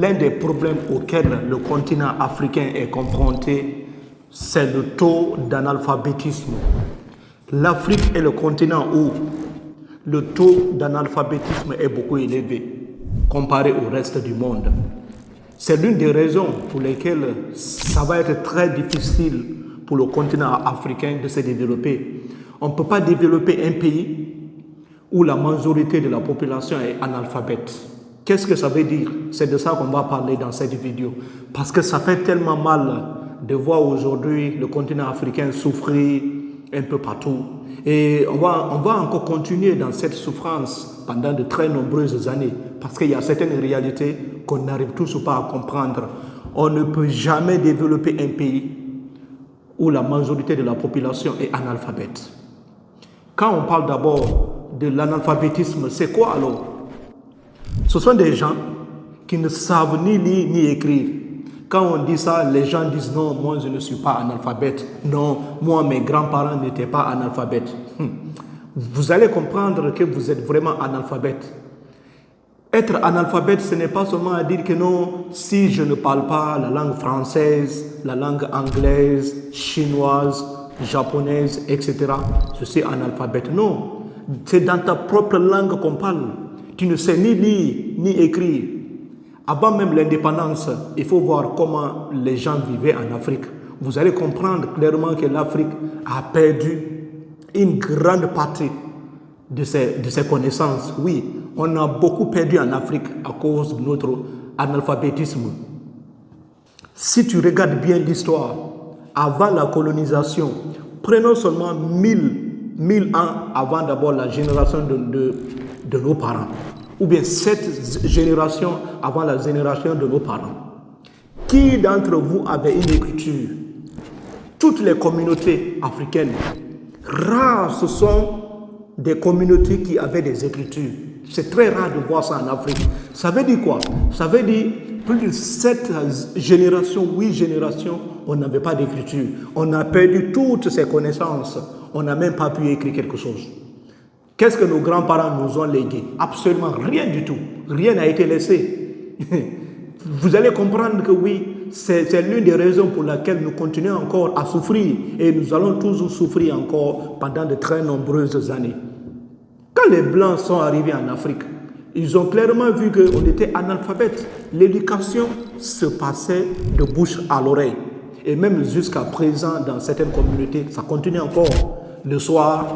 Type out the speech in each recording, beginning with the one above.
L'un des problèmes auxquels le continent africain est confronté, c'est le taux d'analphabétisme. L'Afrique est le continent où le taux d'analphabétisme est beaucoup élevé comparé au reste du monde. C'est l'une des raisons pour lesquelles ça va être très difficile pour le continent africain de se développer. On ne peut pas développer un pays où la majorité de la population est analphabète. Qu'est-ce que ça veut dire? C'est de ça qu'on va parler dans cette vidéo. Parce que ça fait tellement mal de voir aujourd'hui le continent africain souffrir un peu partout. Et on va encore continuer dans cette souffrance pendant de très nombreuses années. Parce qu'il y a certaines réalités qu'on n'arrive toujours pas à comprendre. On ne peut jamais développer un pays où la majorité de la population est analphabète. Quand on parle d'abord de l'analphabétisme, c'est quoi alors? Ce sont des gens qui ne savent ni lire ni écrire. Quand on dit ça, les gens disent non, moi je ne suis pas analphabète. Non, moi mes grands-parents n'étaient pas analphabètes. Vous allez comprendre que vous êtes vraiment analphabète. Être analphabète, ce n'est pas seulement à dire que non, si je ne parle pas la langue française, la langue anglaise, chinoise, japonaise, etc., je suis analphabète. Non, c'est dans ta propre langue qu'on parle. Tu ne sais ni lire ni écrire. Avant même l'indépendance, il faut voir comment les gens vivaient en Afrique. Vous allez comprendre clairement que l'Afrique a perdu une grande partie de ses connaissances. Oui, on a beaucoup perdu en Afrique à cause de notre analphabétisme. Si tu regardes bien l'histoire, avant la colonisation, prenons seulement 1000 ans avant d'abord la génération de nos parents, ou bien 7 générations avant la génération de nos parents. Qui d'entre vous avait une écriture? Toutes les communautés africaines, rares ce sont des communautés qui avaient des écritures. C'est très rare de voir ça en Afrique. Ça veut dire quoi? Ça veut dire plus de 7 générations, 8 générations, on n'avait pas d'écriture. On a perdu toutes ces connaissances. On n'a même pas pu écrire quelque chose. Qu'est-ce que nos grands-parents nous ont légué? Absolument rien du tout. Rien n'a été laissé. Vous allez comprendre que oui, c'est l'une des raisons pour laquelle nous continuons encore à souffrir et nous allons toujours souffrir encore pendant de très nombreuses années. Quand les Blancs sont arrivés en Afrique, ils ont clairement vu qu'on était analphabètes. L'éducation se passait de bouche à l'oreille. Et même jusqu'à présent, dans certaines communautés, ça continue encore. Le soir,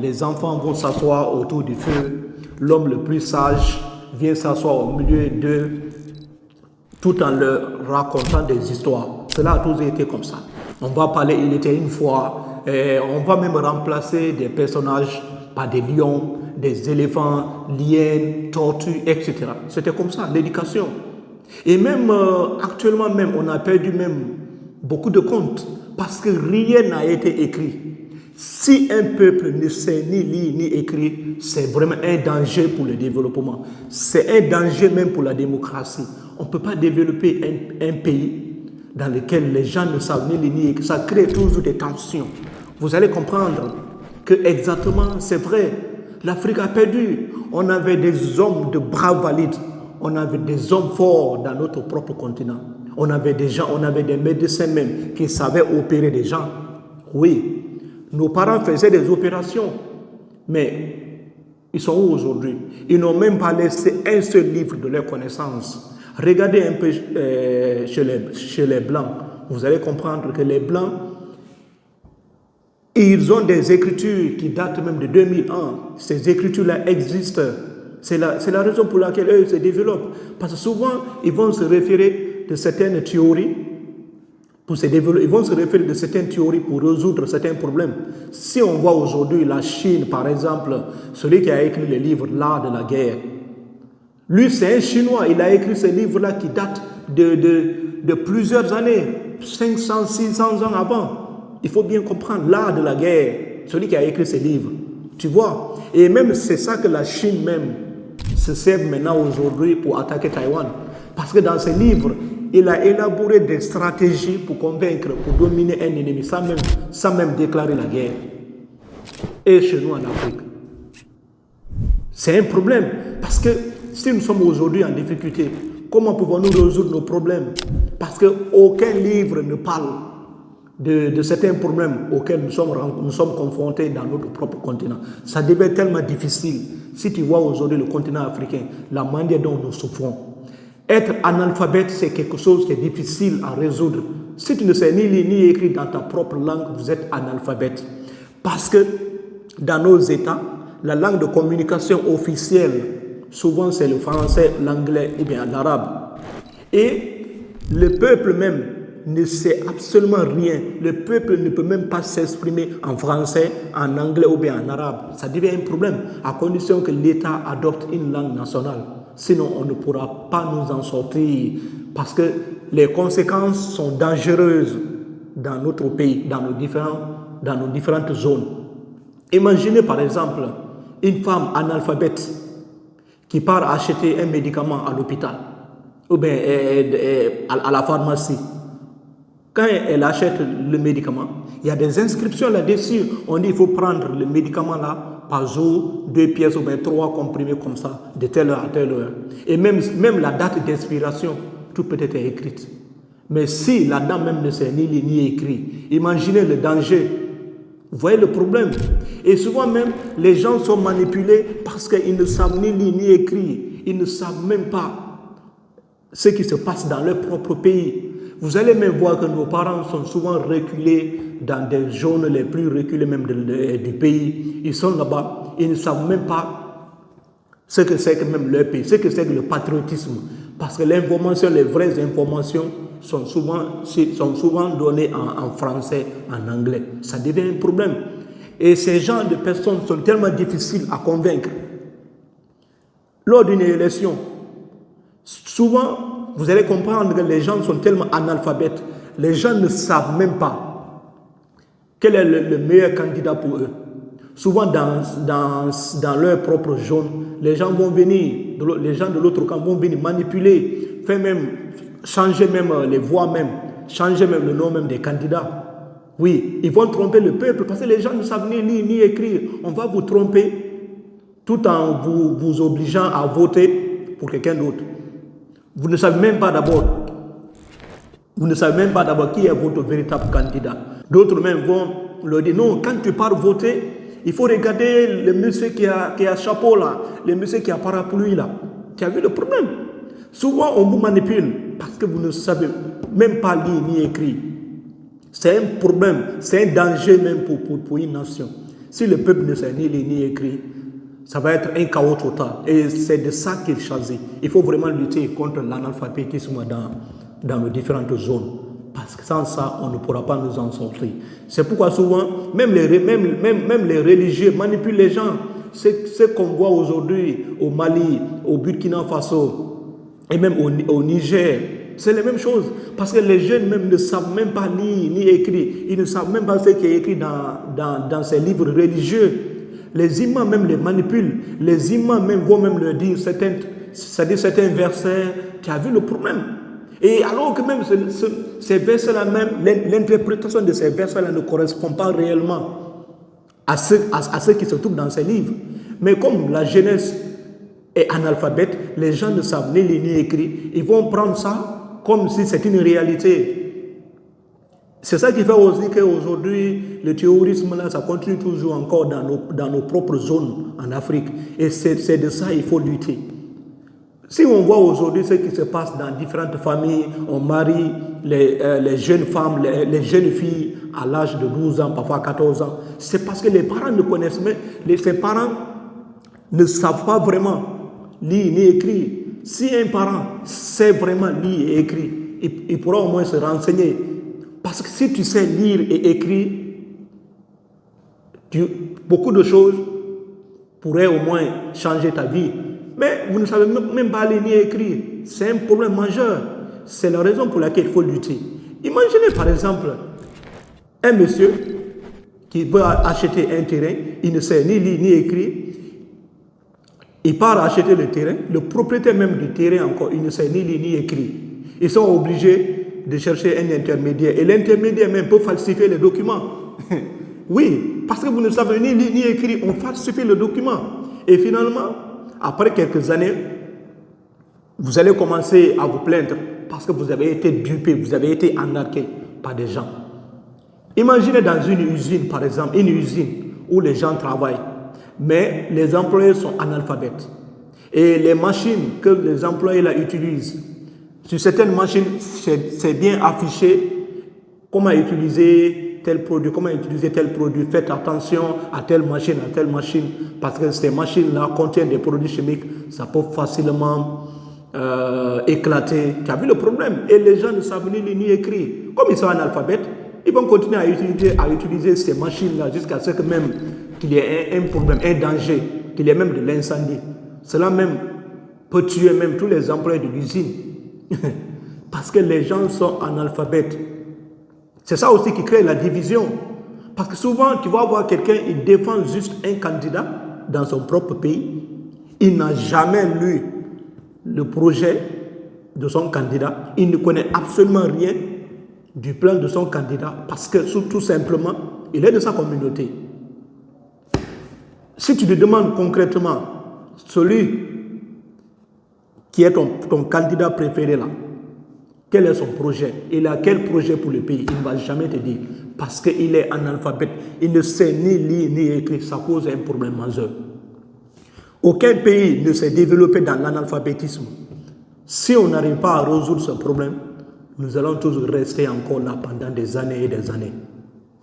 les enfants vont s'asseoir autour du feu. L'homme le plus sage vient s'asseoir au milieu d'eux, tout en leur racontant des histoires. Cela a toujours été comme ça. On va parler, il était une fois, on va même remplacer des personnages par des lions, des éléphants, liènes, tortues, etc. C'était comme ça, l'éducation. Et même actuellement même, on a perdu même beaucoup de contes parce que rien n'a été écrit. Si un peuple ne sait ni lire ni écrire, c'est vraiment un danger pour le développement. C'est un danger même pour la démocratie. On ne peut pas développer un pays dans lequel les gens ne savent ni lire ni écrire. Ça crée toujours des tensions. Vous allez comprendre que exactement, c'est vrai, l'Afrique a perdu. On avait des hommes de bras valides. On avait des hommes forts dans notre propre continent. On avait des gens, on avait des médecins même qui savaient opérer des gens. Oui. Nos parents faisaient des opérations, mais ils sont où aujourd'hui? Ils n'ont même pas laissé un seul livre de leurs connaissances. Regardez un peu chez les Blancs. Vous allez comprendre que les Blancs, ils ont des écritures qui datent même de 2000 ans. Ces écritures-là existent. C'est la raison pour laquelle eux se développent. Parce que souvent, ils vont se référer de certaines théories ils vont se référer de certaines théories pour résoudre certains problèmes. Si on voit aujourd'hui la Chine, par exemple, celui qui a écrit le livre « L'art de la guerre », lui, c'est un Chinois. Il a écrit ce livre-là qui date de plusieurs années, 500, 600 ans avant. Il faut bien comprendre l'art de la guerre, celui qui a écrit ce livre. Tu vois? Et même c'est ça que la Chine même se sert maintenant aujourd'hui pour attaquer Taïwan. Parce que dans ce livre, il a élaboré des stratégies pour convaincre, pour dominer un ennemi, sans même déclarer la guerre. Et chez nous en Afrique, c'est un problème. Parce que si nous sommes aujourd'hui en difficulté, Comment pouvons-nous résoudre nos problèmes? Parce qu'aucun livre ne parle de certains problèmes auxquels nous sommes confrontés dans notre propre continent. Ça devient tellement difficile. Si tu vois aujourd'hui le continent africain, la manière dont nous souffrons. Être analphabète, c'est quelque chose qui est difficile à résoudre. Si tu ne sais ni lire ni écrire dans ta propre langue, vous êtes analphabète. Parce que dans nos États, la langue de communication officielle, souvent c'est le français, l'anglais ou bien l'arabe. Et le peuple même ne sait absolument rien. Le peuple ne peut même pas s'exprimer en français, en anglais ou bien en arabe. Ça devient un problème, à condition que l'État adopte une langue nationale. Sinon, on ne pourra pas nous en sortir parce que les conséquences sont dangereuses dans notre pays, dans nos différentes zones. Imaginez par exemple une femme analphabète qui part acheter un médicament à l'hôpital ou bien à la pharmacie. Quand elle achète le médicament, il y a des inscriptions là-dessus. On dit qu'il faut prendre le médicament là par jour, 2 pièces ou bien 3 comprimés comme ça, de telle heure à telle heure. Et même la date d'expiration, tout peut être écrite. Mais si la dame même ne sait ni lire ni écrire, imaginez le danger. Vous voyez le problème? Et souvent même, les gens sont manipulés parce qu'ils ne savent ni lire ni écrire. Ils ne savent même pas ce qui se passe dans leur propre pays. Vous allez même voir que nos parents sont souvent reculés dans des zones les plus reculées même du pays. Ils sont là-bas, ils ne savent même pas ce que c'est que même leur pays, ce que c'est que le patriotisme. Parce que l'information, les vraies informations sont souvent données en français, en anglais. Ça devient un problème. Et ces genres de personnes sont tellement difficiles à convaincre. Lors d'une élection, souvent, vous allez comprendre que les gens sont tellement analphabètes. Les gens ne savent même pas quel est le meilleur candidat pour eux. Souvent, dans leur propre zone, les gens vont venir, les gens de l'autre camp vont venir manipuler, changer même les voix même, changer même le nom même des candidats. Oui, ils vont tromper le peuple parce que les gens ne savent ni lire ni écrire. On va vous tromper tout en vous obligeant à voter pour quelqu'un d'autre. Vous ne savez même pas d'abord qui est votre véritable candidat. D'autres même vont leur dire non, quand tu pars voter, il faut regarder le monsieur qui a chapeau là, le monsieur qui a parapluie là. Tu as vu le problème? Souvent on vous manipule parce que vous ne savez même pas lire ni écrire. C'est un problème, c'est un danger même pour une nation. Si le peuple ne sait ni lire ni écrire, ça va être un chaos total. Et c'est de ça qu'il s'agit. Il faut vraiment lutter contre l'analphabétisme dans nos différentes zones. Parce que sans ça, on ne pourra pas nous en sortir. C'est pourquoi souvent, même les religieux manipulent les gens. Ce qu'on voit aujourd'hui au Mali, au Burkina Faso et même au Niger, c'est la même chose. Parce que les jeunes même ne savent même pas lire ni écrire. Ils ne savent même pas ce qui est écrit dans ces livres religieux. Les imams même les manipulent. Les imams même vont même leur dire certains versets. Tu as vu le problème? Et alors que même ces versets-là, même l'interprétation de ces versets-là ne correspond pas réellement à ce qui se trouve dans ces livres. Mais comme la jeunesse est analphabète, les gens ne savent ni lire ni écrire, ils vont prendre ça comme si c'était une réalité. C'est ça qui fait aussi qu'aujourd'hui, le terrorisme, là, ça continue toujours encore dans nos propres zones en Afrique. Et c'est de ça qu'il faut lutter. Si on voit aujourd'hui ce qui se passe dans différentes familles, on marie les jeunes femmes, les jeunes filles à l'âge de 12 ans, parfois 14 ans, c'est parce que les parents ne connaissent pas, ces parents ne savent pas vraiment lire ni écrire. Si un parent sait vraiment lire et écrire, il pourra au moins se renseigner. Parce que si tu sais lire et écrire, beaucoup de choses pourraient au moins changer ta vie. Mais vous ne savez même pas lire ni écrire. C'est un problème majeur. C'est la raison pour laquelle il faut lutter. Imaginez par exemple un monsieur qui veut acheter un terrain, il ne sait ni lire ni écrire. Il part acheter le terrain. Le propriétaire même du terrain encore, il ne sait ni lire ni écrire. Ils sont obligés de chercher un intermédiaire. Et l'intermédiaire même peut falsifier les documents. Oui, parce que vous ne savez ni lire ni écrire, on falsifie le document. Et finalement, après quelques années, Vous allez commencer à vous plaindre parce que vous avez été dupé, vous avez été arnaqué par des gens. Imaginez dans une usine, par exemple, une usine où les gens travaillent, mais les employés sont analphabètes. Et les machines que les employés là utilisent, sur certaines machines, c'est bien affiché comment utiliser tel produit, Faites attention à telle machine, parce que ces machines-là contiennent des produits chimiques, ça peut facilement éclater. Tu as vu le problème? Et les gens ne savent ni lire ni écrire. Comme ils sont analphabètes, ils vont continuer à utiliser ces machines-là jusqu'à ce que même qu'il y ait un problème, un danger, qu'il y ait même de l'incendie. Cela même peut tuer même tous les employés de l'usine. Parce que les gens sont analphabètes. C'est ça aussi qui crée la division. Parce que souvent, tu vas voir quelqu'un, il défend juste un candidat dans son propre pays. Il n'a jamais lu le projet de son candidat. Il ne connaît absolument rien du plan de son candidat parce que tout simplement, il est de sa communauté. Si tu te demandes concrètement, celui qui est ton candidat préféré là, quel est son projet? Il a quel projet pour le pays? Il ne va jamais te dire. Parce qu'il est analphabète. Il ne sait ni lire ni écrire. Ça cause un problème majeur. Aucun pays ne s'est développé dans l'analphabétisme. Si on n'arrive pas à résoudre ce problème, nous allons toujours rester encore là pendant des années et des années.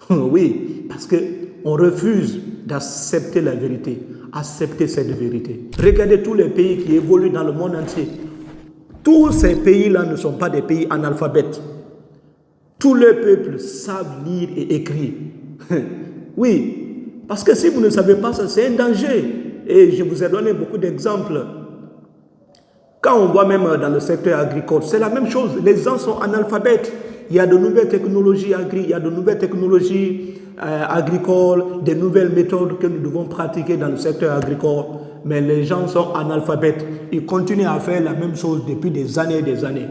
Oui, parce qu'on refuse d'accepter la vérité, accepter cette vérité. Regardez tous les pays qui évoluent dans le monde entier. Tous ces pays-là ne sont pas des pays analphabètes. Tous les peuples savent lire et écrire. Oui, parce que si vous ne savez pas ça, c'est un danger. Et je vous ai donné beaucoup d'exemples. Quand on voit même dans le secteur agricole, c'est la même chose. Les gens sont analphabètes. Il y a de nouvelles technologies agricoles, des nouvelles méthodes que nous devons pratiquer dans le secteur agricole. Mais les gens sont analphabètes. Ils continuent à faire la même chose depuis des années et des années.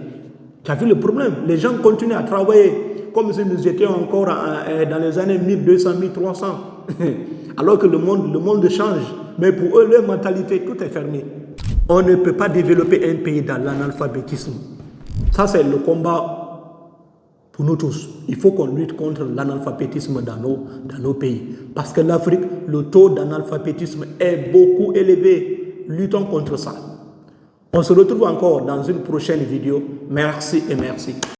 Tu as vu le problème? Les gens continuent à travailler comme si nous étions encore dans les années 1200, 1300. Alors que le monde change. Mais pour eux, leur mentalité, tout est fermé. On ne peut pas développer un pays dans l'analphabétisme. Ça, c'est le combat pour nous tous. Il faut qu'on lutte contre l'analphabétisme dans nos pays. Parce que l'Afrique, le taux d'analphabétisme est beaucoup élevé. Luttons contre ça. On se retrouve encore dans une prochaine vidéo. Merci et merci.